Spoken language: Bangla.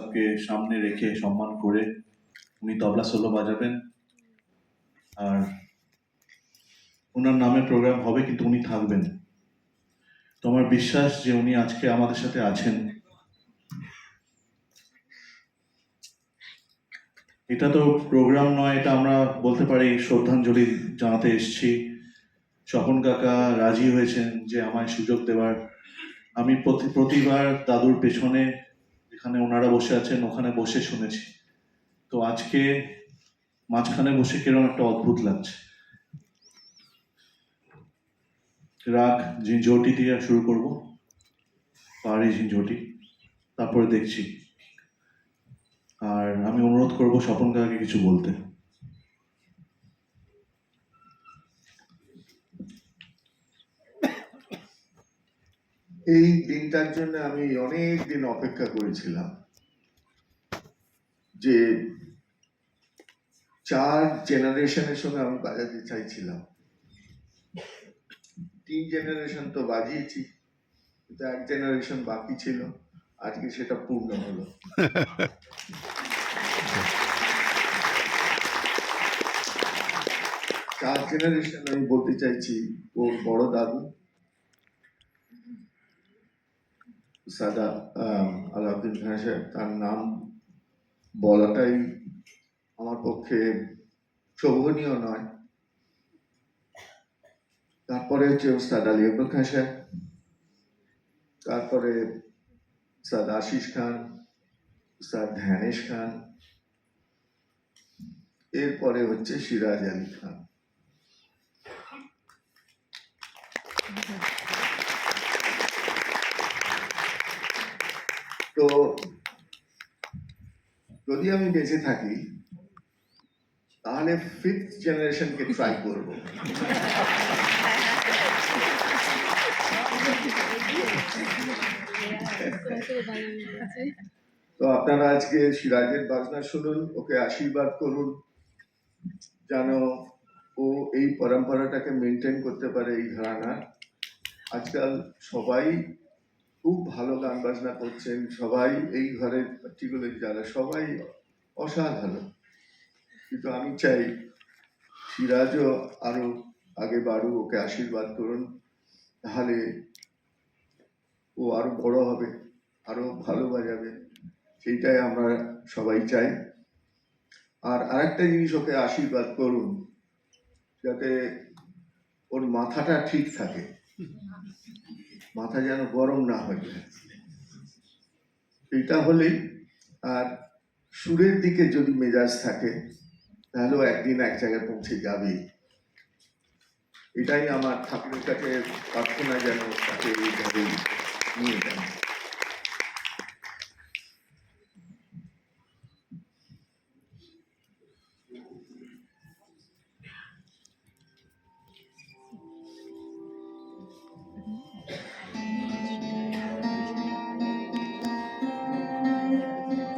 সাহেবকে সামনে রেখে সম্মান করে উনি তবলা সোলো বাজাবেন। আর ওনার নামে প্রোগ্রাম হবে, কিন্তু উনি থাকবেন। তো আমার বিশ্বাস যে উনি আজকে আমাদের সাথে আছেন। এটা তো প্রোগ্রাম নয়, এটা আমরা বলতে পারি শ্রদ্ধাঞ্জলি জানাতে এসেছি। স্বপন কাকা রাজি হয়েছেন যে আমায় সুযোগ দেওয়ার। আমি প্রতিবার দাদুর পেছনে যেখানে ওনারা বসে আছেন ওখানে বসে শুনেছি। তো আজকে মাঝখানে বসে কিরকম একটা অদ্ভুত লাগছে। রাগ ঝিঞ্ঝটি দিয়ে শুরু করব, পাহাড়ি ঝিঞ্ঝটি, তারপরে দেখছি। আর আমি অনুরোধ করব স্বপন কাকাকে কিছু বলতে। এই দিনটার জন্য আমি অনেক দিন অপেক্ষা করেছিলাম, যে 4 জেনারেশনের সঙ্গে আমি বাজাতে চাইছিলাম। 3 জেনারেশন তো বাজিয়েছি, কিন্তু 1 জেনারেশন বাকি ছিল, আজকে সেটা পূর্ণ হলো। চার জেনারেশন আমি বলতে চাইছি। ওর বড় দাদু সাদা আলাউদ্দিন খান সাহেব, তার নাম বলাটাই আমার পক্ষে শোভনীয় নয়। তারপরে হচ্ছে উস্তাদ আলী আকবর খান সাহেব, তারপরে উস্তাদ আশিস খান, উস্তাদ ধ্যানেশ খান, এরপরে হচ্ছে সিরাজ আলী খান। তো যদি আমি বেঁচে থাকি তাহলে 5th জেনারেশনকে ট্রাই করব। তো আপনারা আজকে সিরাজের বাজনা শুনুন, ওকে আশীর্বাদ করুন যেন ও এই পরম্পরাটাকে মেনটেন করতে পারে, এই ঘরানা। আজকাল সবাই খুব ভালো গান বাজনা করছেন, সবাই এই ঘরের পার্টিকুলার যারা সবাই অসাধারণ, কিন্তু আমি চাই সিরাজও আরো আগে বাড়ুক, ওকে আশীর্বাদ করুন, তাহলে ও আরো বড় হবে, আরো ভালো বাজাবে, সেইটাই আমরা সবাই চাই। আর আরেকটা জিনিস, ওকে আশীর্বাদ করুন যাতে ওর মাথাটা ঠিক থাকে, মাথা যেন গরম না হয়ে যায়, এটা হলেই। আর সুরের দিকে যদি মেজাজ থাকে তাহলেও একদিন এক জায়গায় পৌঁছে যাবে। এটাই আমার ঠাকুরের কাছে প্রার্থনা, যেন তাকে এইভাবেই নিয়ে যান।